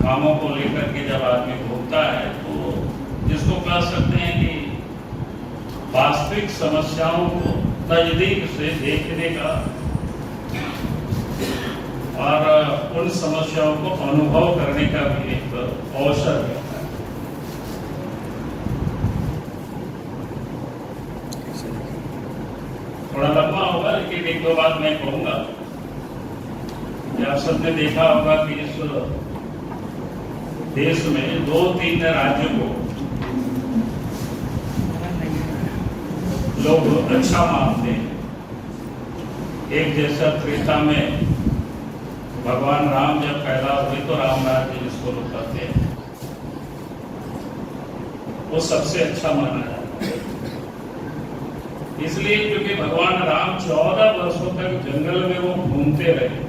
कामों को लेकर के जब आदमी घूमता है तो जिसको कह सकते हैं कि वास्तविक समस्याओं को नजदीक से देखने का और उन समस्याओं को अनुभव करने का भी एक अवसर मिलता है। थोड़ा लंबा होगा लेकिन एक दो बात मैं कहूंगा कि आप सबने देखा होगा कि इस देश में 2-3 राज्यों को लोग अच्छा मानते हैं। एक जैसा त्रेता में भगवान राम जब पैदा हुए तो राम राज्य जिसको लोग कहते हैं वो सबसे अच्छा माना जाता है, इसलिए क्योंकि भगवान राम 14 वर्षों तक जंगल में वो घूमते रहे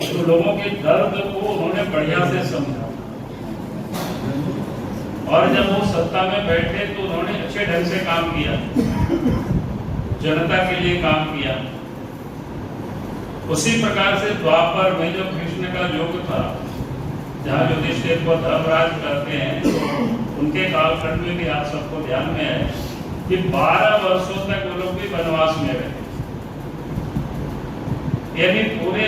तो लोगों के दर्द को उन्होंने बढ़िया से समझा और जब वो सत्ता में बैठे तो उन्होंने अच्छे ढंग से काम किया, जनता के लिए काम किया। उसी प्रकार से द्वापर में जो कृष्ण का युग था, जहाँ युधिष्ठिर को धर्मराज करते हैं, तो उनके कालखंड में भी आप सबको ध्यान में है कि 12 वर्षों तक वो लोग भी वनवास में रहे। यानी पूरे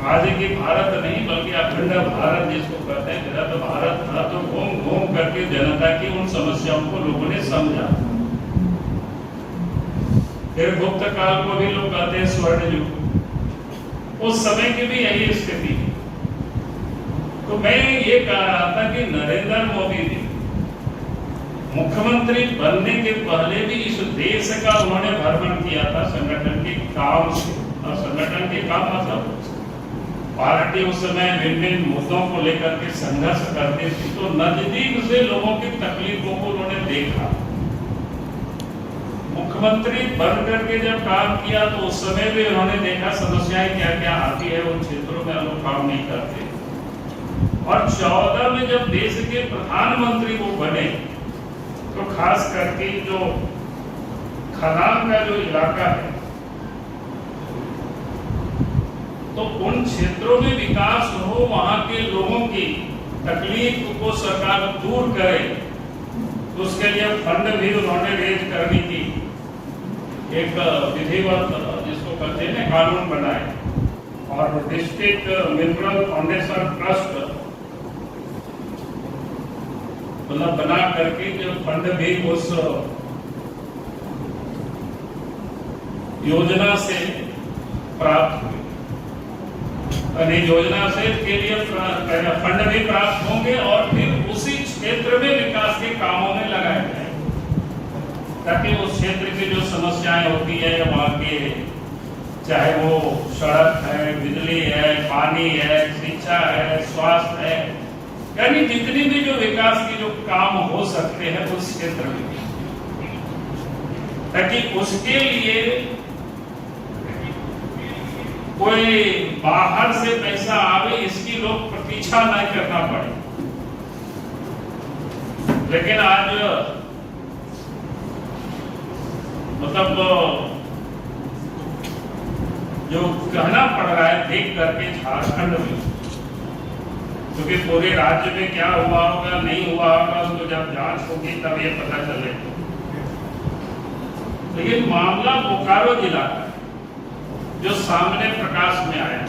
आज की भारत नहीं बल्कि अखंड भारत जिसको कहते हैं मेरा तो भारत था, तो घूम घूम करके जनता की उन समस्याओं को लोगों ने समझा। फिर गुप्त काल को भी लोग कहते हैं स्वर्ण युग, उस समय की भी यही स्थिति है। तो मैं ये कह रहा था कि नरेंद्र मोदी जी मुख्यमंत्री बनने के पहले भी इस देश का उन्होंने भ्रमण किया था संगठन के काम से, और संगठन के काम मतलब पार्टी उस समय विभिन्न मुद्दों को लेकर के संघर्ष करती थी, तो नजदीक से लोगों की तकलीफों को उन्होंने देखा। मुख्यमंत्री बन करके जब काम किया तो उस समय भी उन्होंने देखा समस्याएं क्या क्या आती है, उन क्षेत्रों में लोग काम नहीं करते। और 14 में जब देश के प्रधानमंत्री वो बने तो खास करके जो खदान का जो इलाका है तो उन क्षेत्रों में विकास हो, वहां के लोगों की तकलीफ को सरकार दूर करे, तो उसके लिए फंड भी उन्होंने रेज करने की एक विधिवत जिसको कहते हैं कानून बनाए और डिस्ट्रिक्ट मिनरल फाउंडेशन ट्रस्ट मतलब बना करके जो फंड भी उस योजना से प्राप्त हुए। योजना से के लिए फंड भी प्राप्त होंगे और फिर उसी क्षेत्र में विकास के कामों में लगाए जाए, ताकि उस क्षेत्र की जो समस्याएं होती है वहाँ के, चाहे वो सड़क है, बिजली है, पानी है, शिक्षा है, स्वास्थ्य है, यानी जितनी भी जो विकास के जो काम हो सकते हैं उस क्षेत्र में, ताकि उसके लिए कोई बाहर से पैसा आवे इसकी लोग प्रतीक्षा नहीं करना पड़े। लेकिन आज मतलब जो कहना पड़ रहा है देख करके झारखंड में, क्योंकि पूरे राज्य में क्या हुआ होगा नहीं हुआ होगा तो जब जांच होगी तब ये पता चलेगा। लेकिन मामला बोकारो जिला का जो सामने प्रकाश में आया,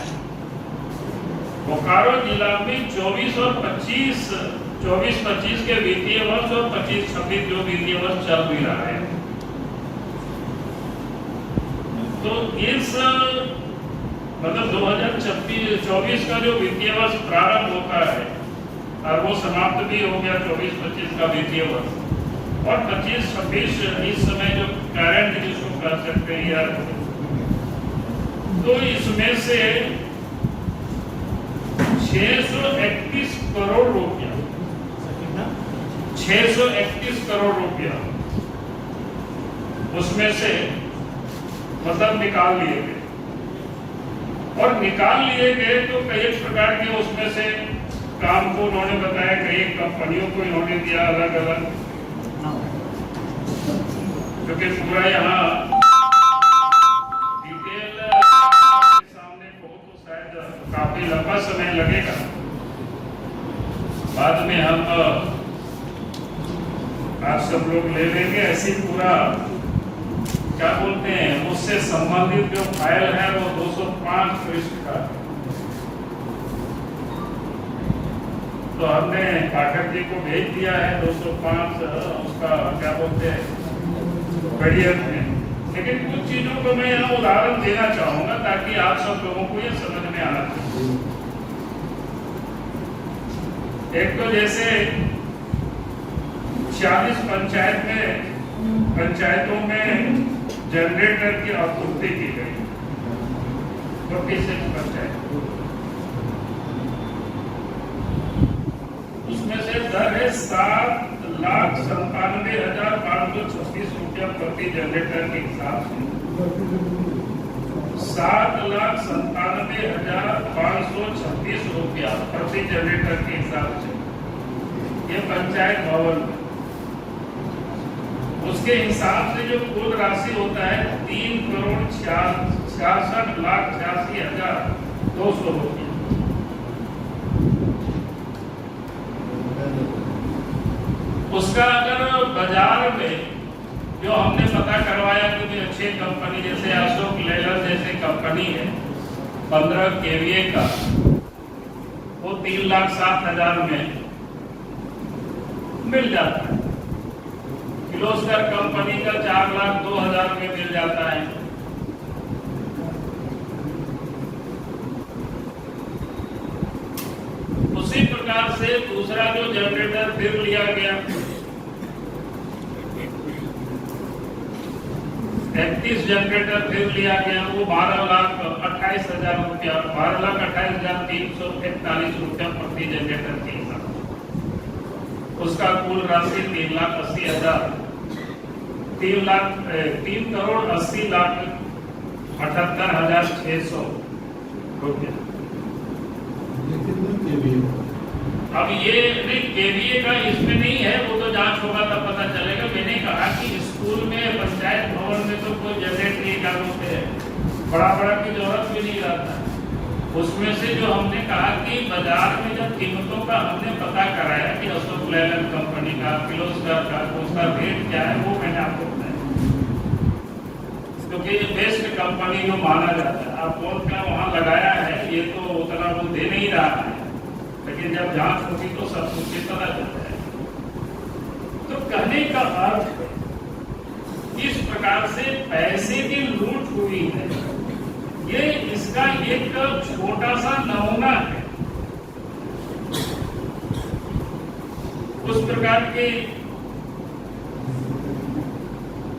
बोकारो जिला में 24 और 25 के वित्तीय वर्ष और 25-26 जो वित्तीय वर्ष चल भी रहा है, तो इस मतलब 2024 का जो वित्तीय वर्ष प्रारंभ होता है और वो समाप्त भी हो गया 24-25 का वित्तीय वर्ष, और 25-26 इस समय जो करंट जिसको कह सकते हैं यार, तो इसमें से 631 करोड़ रुपया 631 करोड़ रुपया उसमें से मतलब निकाल लिए गए, और निकाल लिए गए तो कई प्रकार के उसमें से काम को उन्होंने बताया, कई कंपनियों को इन्होंने दिया अलग अलग, क्योंकि पूरा यहाँ डिटेल सामने को तो शायद काफी लंबा समय लगेगा। बाद में हम आप सब लोग ले लेंगे। ऐसी पूरा क्या बोलते हैं उससे संबंधित जो फाइल है वो 205 पृष्ठ का, तो हमने पाठक जी को भेज दिया है 205 उसका क्या बोलते हैं PDF में। लेकिन कुछ चीजों को मैं यहाँ उदाहरण देना चाहूंगा ताकि आप सब लोगों को ये समझ में आना चाहिए। एक तो जैसे 46 पंचायतों में जनरेटर की आपूर्ति की गई, 46 पंचायत, उसमें से दर है 7,97,536 रुपया प्रति जनरेटर के हिसाब से। 7,97,536 रुपया प्रति जनरेटर के हिसाब से ये पंचायत भवन। उसके हिसाब से जो कुल राशि होता है 3,66,86,200 रुपया। उसका अगर बाजार में जो हमने पता करवाया कि अच्छी कंपनी जैसे अशोक लेलर जैसे कंपनी है 15 kVA का, वो 3,07,000 में मिल जाता है। किर्लोस्कर कंपनी का 4,02,000 में मिल जाता है। उसी प्रकार से दूसरा जो जनरेटर फिर लिया गया 31 जनरेटर फिर लिया गया, वो 12,28,000 रुपया, 12,28,341 रुपया प्रति जनरेटर के हिसाब। उसका कुल राशि 3,80,000 3,80,78,600 रुपया। अब ये नहीं केवीए का इसमें नहीं है, वो तो जांच होगा तब पता चलेगा। मैंने कहा कि स्कूल में पंचायत भवन में तो कोई जनरेटरी का रूप है, बड़ा की जरूरत भी नहीं रहता। उसमें से जो हमने कहा कि बाजार में जब कीमतों का हमने पता कराया कि अशोक लेलैंड कंपनी का, किर्लोस्कर का, उसका रेट क्या है, वो मैंने आपको बताया क्योंकि ये बेस्ट कंपनी जो माना जाता है। आप कौन का वहां लगाया है ये तो उतना वो दे नहीं रहा है, लेकिन जब जांच होगी तो सब कुछ पता चलता है। तो कहने का अर्थ इस प्रकार से पैसे की लूट हुई है, ये इसका एक छोटा सा नमूना है। उस प्रकार के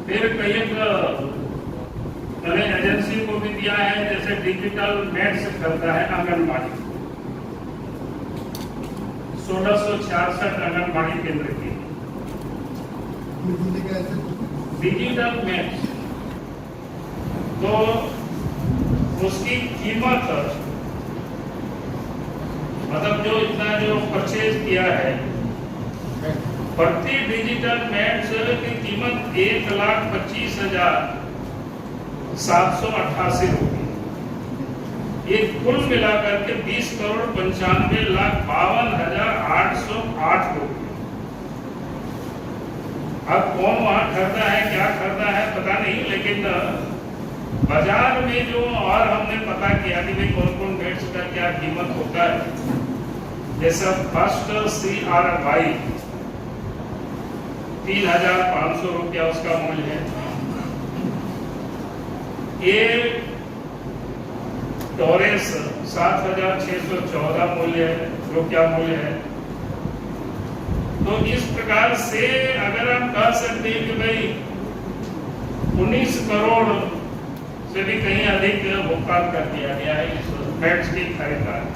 फिर कई एजेंसी को भी दिया है, जैसे डिजिटल नेट्स करता है आंगनबाड़ी, 1666 आंगनबाड़ी केंद्र की डिजिटल नेट्स, तो उसकी कीमत मतलब जो इतना जो परचेज किया है प्रति डिजिटल नेट्स की कीमत 1,25,788 रुपये। ये कुल मिलाकर के 20,95,52,808 रुपये। अब कौन वहां खरीदा है क्या खरीदा है पता नहीं, लेकिन बाजार में जो और हमने पता किया कि भाई कौन कौन नेट्स का क्या कीमत होता है। जैसा फर्स्ट CRY 3,500 रुपया उसका मूल्य है। ये टोरेस 7,614 रुपया मूल्य है। तो इस प्रकार से अगर हम कह सकते हैं कि भाई 19 करोड़ से भी कहीं अधिक भुगतान कर दिया गया है इस नेट्स की खरीदारी।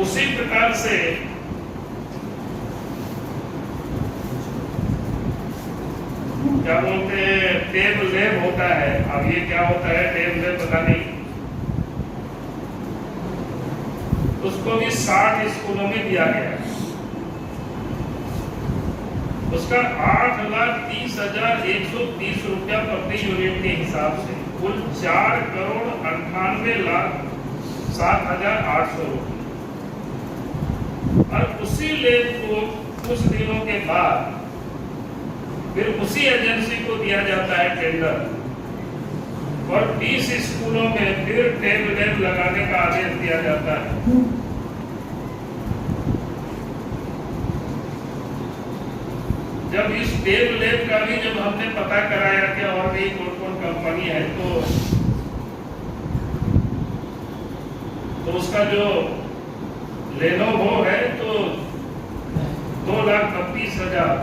उसी प्रकार से क्या बोलते हैं टेब लैब होता है। अब ये क्या होता है टेब लैब पता नहीं, उसको भी 60 स्कूलों में दिया गया है। उसका 8,30,130 रुपया प्रति यूनिट के हिसाब से कुल 4,98,00,00 7,800 रुपये। और उसी लेब को कुछ दिनों के बाद फिर उसी एजेंसी को दिया जाता है टेंडर, और 20 स्कूलों में फिर टेब लैब लगाने का आदेश दिया जाता है। जब इस टेब लैब का भी जब हमने पता कराया कि और भी कौन कौन कंपनी है, तो उसका जो लेनोवो है तो 2,32,000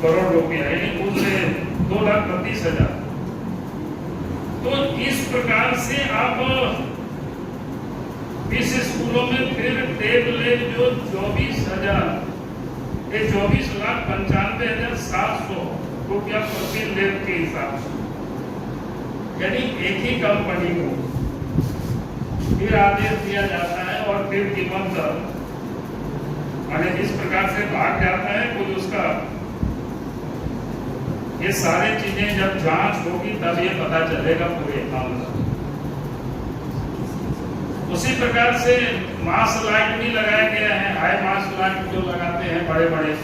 करोड़ रुपया, यानी कुल 2,32,000। तो इस प्रकार से आप इस स्कूलों में फिर टेब लैब जो 24,95,700 रुपया प्रति लेब के हिसाब से, यानी एक ही कंपनी को फिर आदेश दिया जाता है और फिर कीमत इस प्रकार से भाग जाता है। कुछ उसका ये सारी चीजें जब जांच होगी तब ये पता चलेगा पूरे मामला। उसी प्रकार से मास लाइट भी लगाया गया है, हाई मास लाइट जो लगाते हैं बड़े बड़े,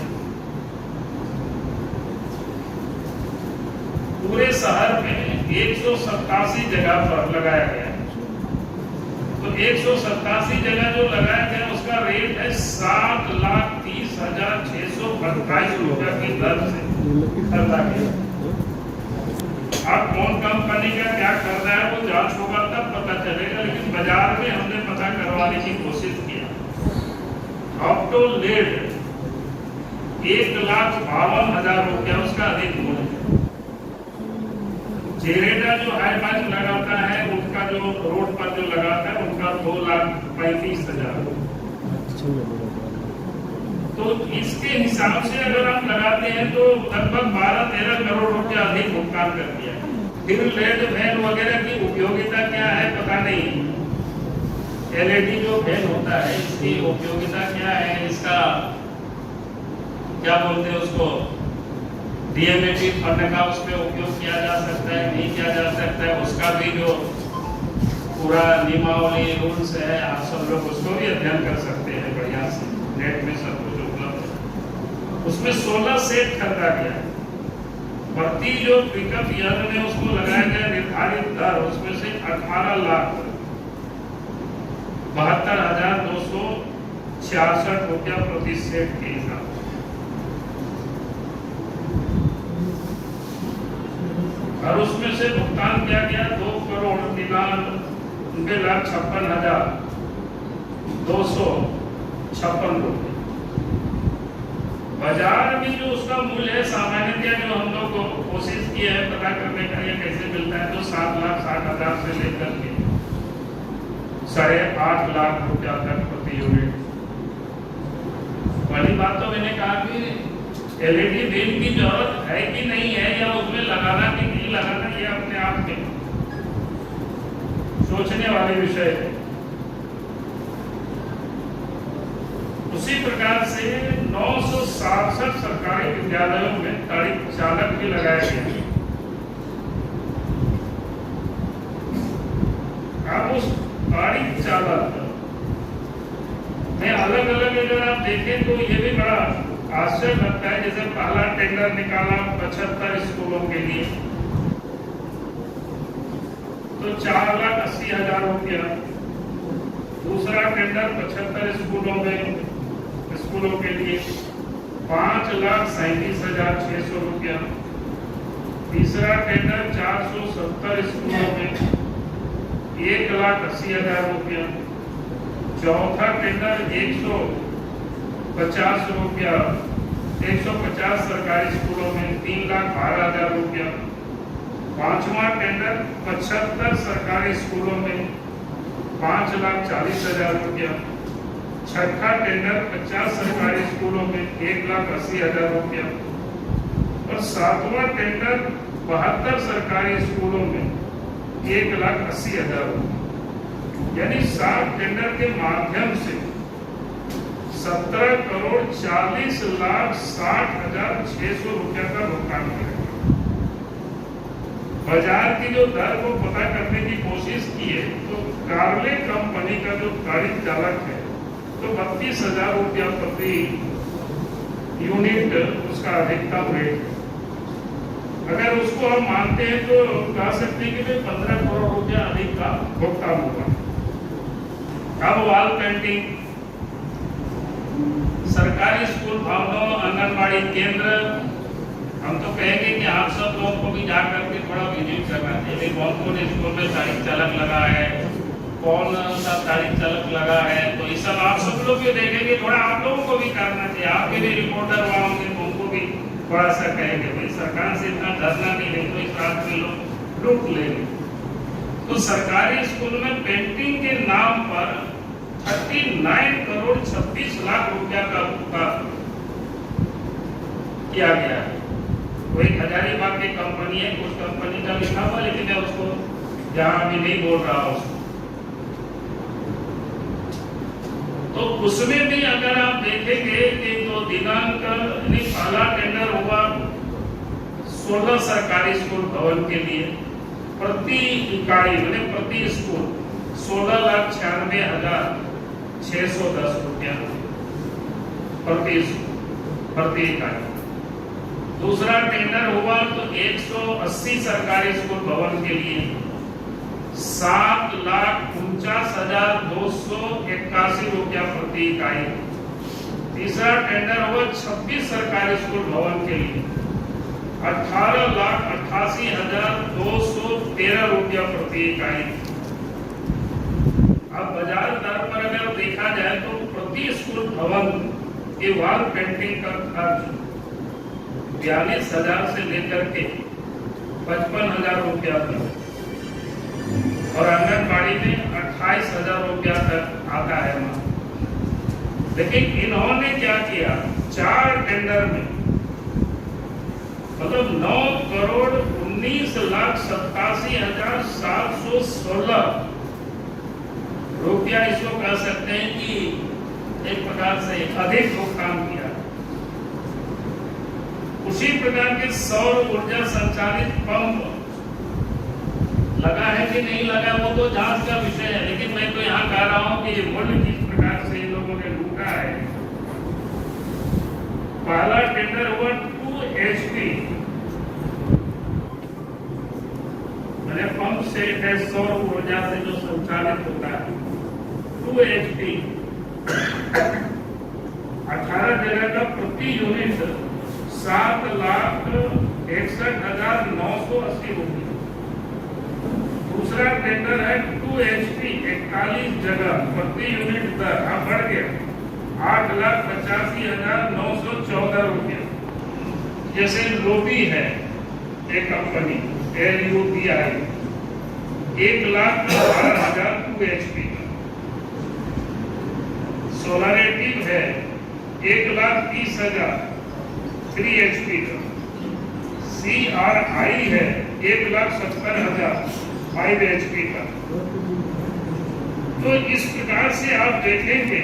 पूरे शहर में 187 जगह पर लगाया गया है। तो 187 जगह जो लगाया गया उसका रेट है 7,30,628 रुपया की दर से खरीदा गया। अब कौन कंपनी का क्या कर रहा है वो जांच होगा तब पता चलेगा, लेकिन बाजार में हमने पता करवाने की कोशिश किया। ऑप्टो लेड 1,52,000 रुपया उसका अधिक मूल्य है। जेरेडा जो हाई मार्च लगाता है उनका जो रोड पर जो लगाता है उनका 2,35,000। तो इसके हिसाब से अगर हम लगाते हैं तो लगभग 12-13 करोड़ रुपया अधिक भुगतान कर दिया। फिर लेड फैन वगैरह की उपयोगिता क्या है पता नहीं। एलईडी जो फैन होता है इसकी उपयोगिता क्या है, इसका क्या बोलते हैं उसको, डीएमएटी फंड का उसमें उपयोग किया जा सकता है नहीं किया जा सकता है, उसका भी जो पूरा नियमावली रूल्स है आप सब लोग उसको भी अध्ययन कर सकते हैं बढ़िया से, नेट में सब कुछ उपलब्ध है। उसमें 16 सेट खरीदा गया है। प्रति जो पिकअप ईयर में उसको लगाया गया निर्धारित दर उसमें से 18,72,266 रुपया प्रति सेट के हिसाब से। और उसमें से भुगतान किया गया 2,93,256 रुपये। बाजार में जो उसका मूल्य है सामान्यतः जो हम लोग कोशिश की है पता करने का ये कैसे मिलता है, तो 7,60,000 से लेकर के 8.5 लाख रुपया तक प्रति यूनिट। पहली बात तो मैंने कहा कि एलईडी बिल की जरूरत है कि नहीं है, या उसमें लगाना कि नहीं लगाना, ये अपने आप में सोचने वाले विषय है। उसी प्रकार से 967 सरकारी विद्यालयों में गाड़ी चालक भी लगाया गया। अब उस गाड़ी चालक में अलग अलग अगर आप देखें तो ये भी बड़ा आश्चर्य लगता है। जैसे पहला टेंडर निकाला 75 स्कूलों के लिए तो 4,80,000 रुपया। दूसरा टेंडर 75 स्कूलों के लिए 5,37,600 रुपया। तीसरा टेंडर 470 स्कूलों में 1,80,000 रुपया। चौथा टेंडर 150 रुपया 150 सरकारी स्कूलों में 3,12,000 रुपया। पांचवा टेंडर 75 सरकारी स्कूलों में 5,40,000 रुपया। छठा टेंडर 50 सरकारी स्कूलों में 1,80,000 रुपया। और सातवां टेंडर 72 सरकारी स्कूलों में 1,80,000 रुपया। यानी 7 टेंडर के माध्यम से 17,40,60,600 रुपया का भुगतान करेगा। बाजार की जो दर को पता करने की कोशिश की है तो कार्ले कंपनी का जो गाड़ी चालक है तो 32,000 रुपया प्रति यूनिट उसका अधिकतम रेट है। अगर उसको हम मानते हैं तो कह सकते हैं कि 15 करोड़ रुपया अधिक का भुगतान होगा। अब वॉल पेंटिंग, सरकारी स्कूल भवनों, आंगनबाड़ी केंद्र, हम तो कहेंगे कि आप सब लोगों को भी जाकर के थोड़ा विजिट करना चाहिए। कौन कौन स्कूल में तारीख चालक लगा है, कौन सा तारीख चालक लगा है, तो ये सब आप सब लोग भी देखेंगे। थोड़ा आप लोगों को भी करना चाहिए। आपके भी रिपोर्टर वहाँ होंगे तो उनको भी थोड़ा सा कहेंगे भाई सरकार से इतना डरना नहीं है, तो इस रात में लोग लूट लेंगे। तो सरकारी स्कूल में पेंटिंग के नाम पर 39 करोड़ 26 लाख रुपया का भुगतान किया गया है। कोई हजारीबाग की कंपनी है, उस कंपनी का लिखा हुआ, लेकिन मैं उसको यहाँ अभी नहीं बोल रहा हूँ। तो उसमें भी अगर आप देखेंगे कि तो दिनांक पहला टेंडर हुआ 16 सरकारी स्कूल भवन के लिए, प्रति इकाई मैंने प्रति स्कूल 16,96,610 रुपया प्रति इकाई। दूसरा टेंडर हुआ तो 180 सरकारी स्कूल भवन के लिए 7,49,281 रुपया प्रति इकाई। तीसरा टेंडर हुआ 26 सरकारी स्कूल भवन के लिए 18,88,213 रुपया प्रति इकाई। अब बाजार दर पर अगर देखा जाए तो प्रति स्कूल भवन के वॉल पेंटिंग का खर्च 42,000 से लेकर के 55,000 रुपया तक और आंगनबाड़ी में 28,000 रुपया तक आता है। लेकिन इन्होंने क्या किया, 4 टेंडर में मतलब 9,19,87,716 रुपया इसको कह सकते हैं कि एक प्रकार से अधिक भुगतान किया। उसी प्रकार के सौर ऊर्जा संचालित पंप लगा है कि नहीं लगा वो तो जांच का विषय है, लेकिन मैं तो यहाँ कह रहा हूँ कि ये मूल्य किस प्रकार से इन लोगों ने लूटा है। पहला टेंडर हुआ 2 HP मैंने पंप सेट है, सौर ऊर्जा से जो संचालित होता है 2 HP 18 जगह का प्रति यूनिट 7,61,980 रुपये। दूसरा टेंडर है 2 HP 41 जगह प्रति यूनिट दर बढ़ गया 8,85,914 रुपये। जैसे लोबी है एक कंपनी LUBI 1,12,000 2 HP का। सोलरेटिव है 1,30,000 3 HP का। CRI है 1,70,000 5 HP का। तो इस प्रकार से आप देखेंगे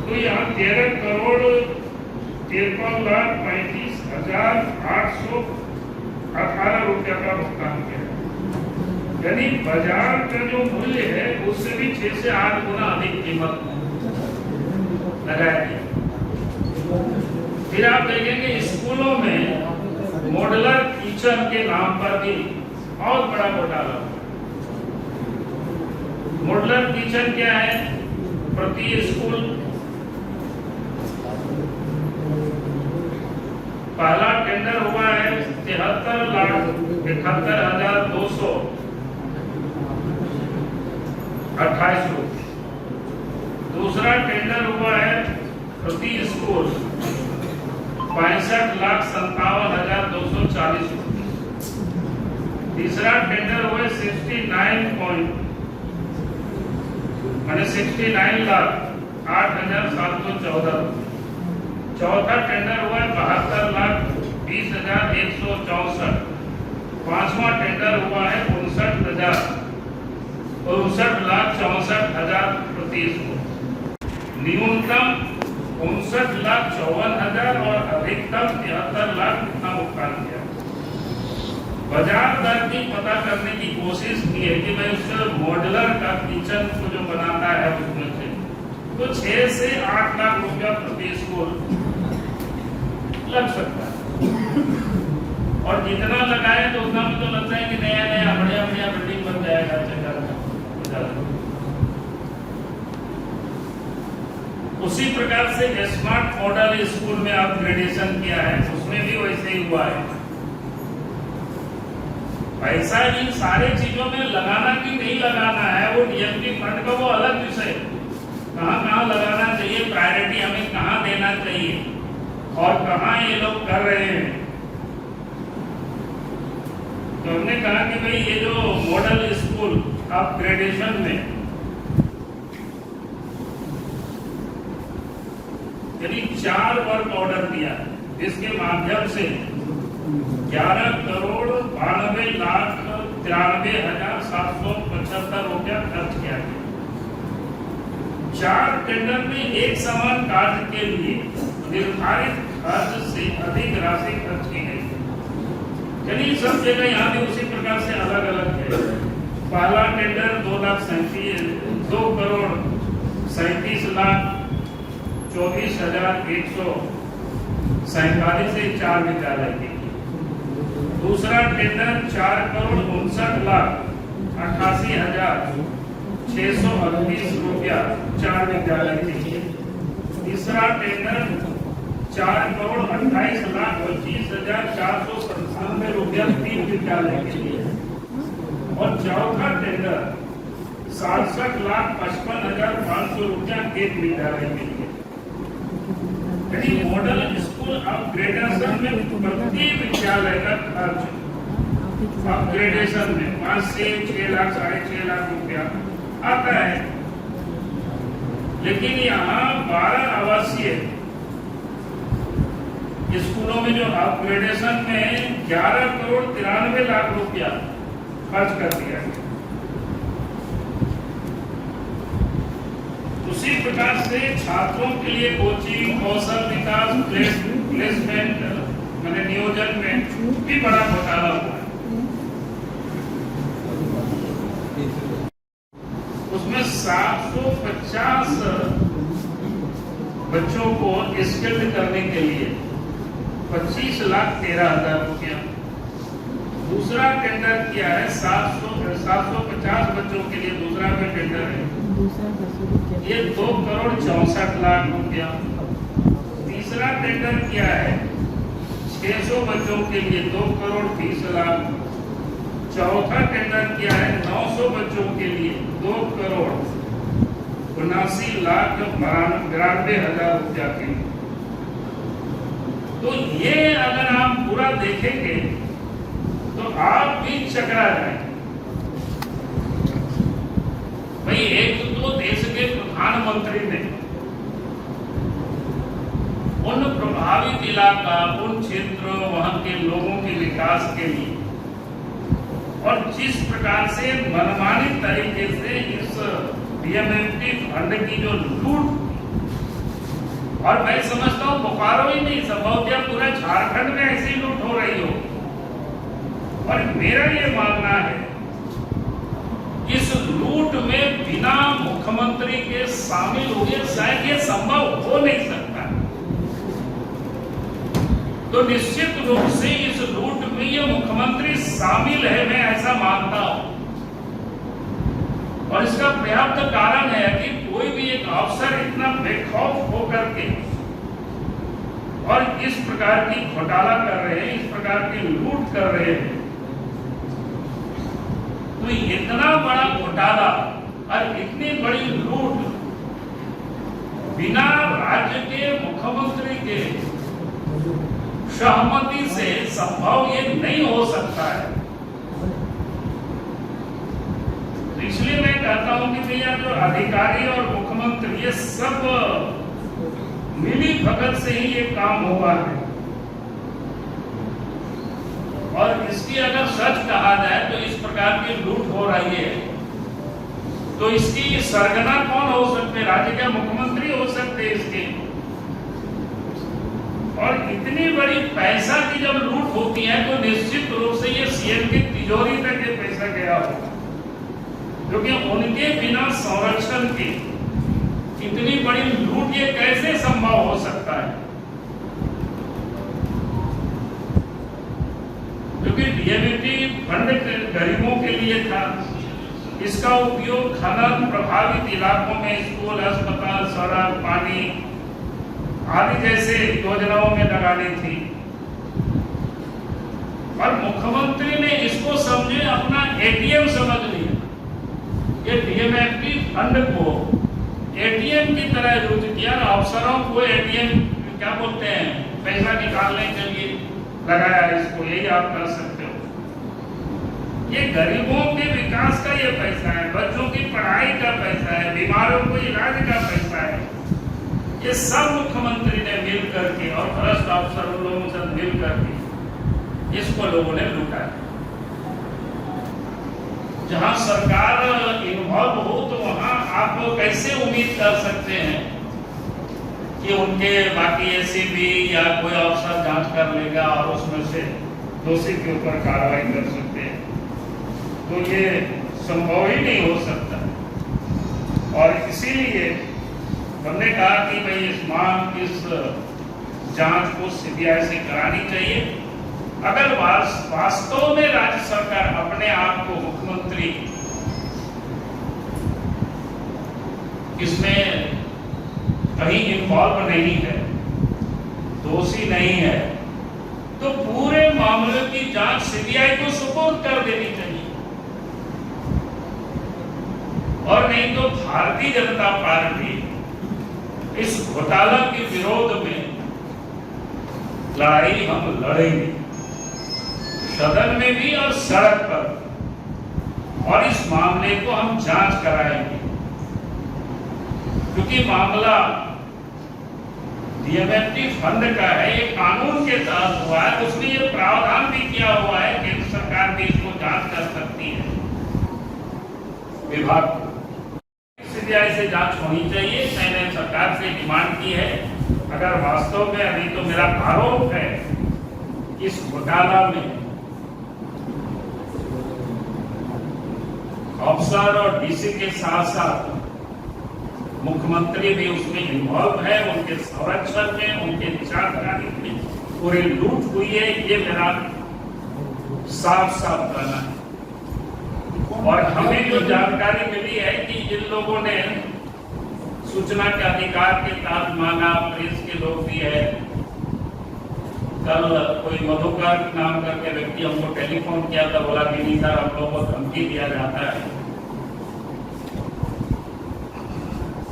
तो यहाँ 13,35,818 रुपया का भुगतान किया। यानी बाजार का जो मूल्य है उससे भी 6 से 8 गुना अधिक कीमत लगाया गया। फिर आप देखेंगे स्कूलों में मॉडलर किचन के नाम पर भी बहुत बड़ा घोटाला। मॉडलर किचन क्या है, प्रति स्कूल पहला टेंडर हुआ है 73,71,228 रुपये। दूसरा टेंडर हुआ है प्रति स्कूल 65,57,240 रुपये। तीसरा टेंडर हुआ 69,08,714 रुपये। चौथा टेंडर हुआ 72,20,164। पांचवा टेंडर हुआ है 59,64,000 प्रति स्कूल। न्यूनतम 59,54,000 और अधिकतम 73 लाख कितना भुगतान किया। बाजार दर की पता करने की कोशिश इसलिए कि भाई उस मॉडलर का किचन को जो बनाता है उसमें से तो 6 से 8 लाख रुपया प्रति स्कूल लग सकता है, और जितना लगाए तो उतना में तो लगता है कि नया नया बढ़िया बढ़िया बिल्डिंग बन जाएगा। उसी प्रकार से स्मार्ट मॉडल स्कूल में अपग्रेडेशन किया है, उसमें भी वैसे ही हुआ है। पैसा इन सारे चीजों में लगाना कि नहीं लगाना है वो डीएमटी फंड का वो अलग विषय, कहाँ कहाँ लगाना चाहिए, प्रायोरिटी हमें कहाँ देना चाहिए और कहाँ ये लोग कर रहे हैं। तो हमने कहा कि भाई ये जो मॉडल स्कूल अपग्रेडेशन में यानी 4 वर्क ऑर्डर दिया, जिसके माध्यम से 11,92,93,775 रुपया खर्च किया गया। 4 टेंडर में एक समान कार्य के लिए निर्धारित खर्च से अधिक राशि खर्च की गई। यानी सब जगह यहाँ भी उसी प्रकार से अलग अलग है। पहला टेंडर 2,37,24,147 से 4 विद्यालय के लिए। दूसरा टेंडर 4,59,88,638 रुपया 4 विद्यालय के लिए। तीसरा टेंडर 4,28,25,497 रुपया 3 विद्यालय के लिए। और चौथा टेंडर 67,55,500 रुपया 1 विद्यालय के लिए। यानी मॉडल स्कूल अपग्रेडेशन में प्रति विद्यालय का खर्च अपग्रेडेशन में 5 से 6 लाख 6.5 लाख रुपया आता है। लेकिन यहाँ 12 आवासीय स्कूलों में जो अपग्रेडेशन में 11,93,00,000 रुपया खर्च कर दिया गया। उसी प्रकार से छात्रों के लिए कोचिंग, कौशल विकास, प्लेसमेंट मैंने नियोजन में भी बड़ा घोटाला हुआ है। उसमें 750 बच्चों को स्किल्ड करने के लिए 25,13,000 रुपया। दूसरा टेंडर किया है 750 बच्चों के लिए, दूसरा भी टेंडर है, ये 2,64,00,000 रुपया। तीसरा टेंडर किया है 600 बच्चों के लिए 2,30,00,000। चौथा टेंडर किया है 900 बच्चों के लिए 2,79,92,000 रुपया के लिए। तो ये अगर आप पूरा देखेंगे तो आप भी चकरा जाएंगे। भाई एक तो देश के प्रधानमंत्री ने उन प्रभावित इलाका, उन क्षेत्र, वहां के लोगों के विकास के लिए और जिस प्रकार से मनमानी तरीके से इस डीएमएफटी फंड की जो लूट, और मैं समझता हूं बोकारो ही नहीं, संभवतः पूरा झारखंड में ऐसी लूट हो रही हो। और मेरा ये मानना है इस लूट में बिना मुख्यमंत्री के शामिल हुए शायद ये संभव हो नहीं सकता। तो निश्चित रूप से इस लूट में ये मुख्यमंत्री शामिल है, मैं ऐसा मानता हूं। और इसका पर्याप्त कारण है कि कोई भी एक अफसर इतना बेखौफ होकर के और इस प्रकार की घोटाला कर रहे हैं, इस प्रकार की लूट कर रहे हैं, तो इतना बड़ा घोटाला और इतनी बड़ी लूट बिना राज्य के मुख्यमंत्री के सहमति से संभव ये नहीं हो सकता है। तो इसलिए मैं कहता हूं कि भैया जो अधिकारी और मुख्यमंत्री ये सब मिली भगत से ही ये काम हुआ है। और इसकी अगर सच कहा जाए तो इस प्रकार की लूट हो रही है तो इसकी सरगना कौन हो सकते? राज्य के मुख्यमंत्री हो सकते इसके। और इतनी बड़ी पैसा की जब लूट होती है तो निश्चित रूप से ये सीएम की तिजोरी तक ये पैसा गया होगा। क्योंकि उनके बिना संरक्षण के इतनी बड़ी लूट ये कैसे संभव हो सकता है? क्योंकि डीएमएफटी फंड गरीबों के लिए था, इसका उपयोग खनन प्रभावित इलाकों में स्कूल, अस्पताल, सड़क, पानी आदि जैसे योजनाओं में लगानी थी। और मुख्यमंत्री ने इसको समझे अपना एटीएम समझ लिया। ये डीएमएफटी फंड को एटीएम की तरह यूज किया। अफसरों को एटीएम क्या बोलते हैं, पैसा निकालने के लिए लगाया इसको, यही आप कर सकते हो। ये गरीबों के विकास का ये पैसा है, बच्चों की पढ़ाई का पैसा है, बीमारों को इलाज का पैसा है। ये सब मुख्यमंत्री ने मिल करके और भ्रष्ट अफसरों लोगों से मिल करके इसको लोगों ने लूटा है। जहां सरकार इन्वॉल्व हो तो वहां आप कैसे उम्मीद कर सकते हैं कि उनके बाकी एसीबी या कोई अफसर जांच कर लेगा और उसमें से दोषी के ऊपर कार्रवाई कर सकते हैं? तो ये संभव ही नहीं हो सकता। और इसीलिए हमने कहा कि भाई इस जांच को सीबीआई से करानी चाहिए। अगर वास्तव में राज्य सरकार अपने आप को मुख्यमंत्री इसमें कहीं इन्वॉल्व नहीं है, दोषी नहीं है, तो पूरे मामले की जांच सीबीआई को सुपुर्द कर देनी चाहिए। और नहीं तो भारतीय जनता पार्टी इस घोटाला के विरोध में लड़ाई हम लड़ेंगे, सदन में भी और सड़क पर, और इस मामले को हम जांच कराएंगे। क्योंकि मामला डीएमएफटी फंड का है, ये कानून के तहत हुआ है, उसमें ये प्रावधान भी किया हुआ है केंद्र सरकार भी इसको जांच कर सकती है। विभाग को सीबीआई से जांच होनी चाहिए। मैंने सरकार से डिमांड की है। अगर वास्तव में, अभी तो मेरा आरोप है इस घोटाला में अफसर और डीसी के साथ साथ मुख्यमंत्री भी उसमें इन्वॉल्व है, उनके संरक्षण में, उनके जानकारी में पूरी लूट हुई है, ये मेरा साफ साफ कहना है। और हमें जो जानकारी मिली है कि जिन लोगों ने सूचना के अधिकार के तहत मांगा, प्रेस के लोग भी है। कल कोई मधुकर नाम करके व्यक्ति हमको टेलीफोन किया था, बोला कि नहीं सर हम लोगों को धमकी दिया जाता है।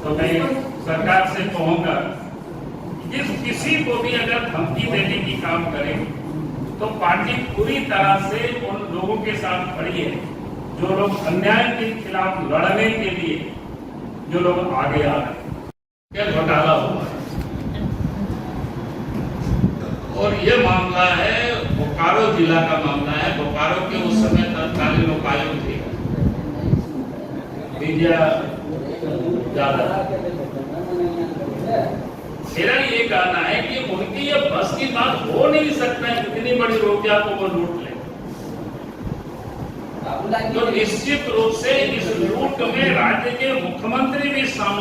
तो मैं सरकार से कहूंगा जिस किसी को भी अगर धमकी देने की काम करे तो पार्टी पूरी तरह से उन लोगों के साथ खड़ी है जो लोग अन्याय के खिलाफ लड़ने के लिए जो लोग आगे आ रहे हैं। क्या घोटाला हुआ है और ये मामला है बोकारो जिला का मामला है। बोकारो के उस समय तत्कालीन लोकायुक्त थे विजया यादव। मेरा ये कहना है कि उनकी ये बस की बात हो नहीं सकता है, इतनी बड़ी रुपया को वो लूट ले। तो निश्चित रूप से इस लूट में राज्य के मुख्यमंत्री भी शामिल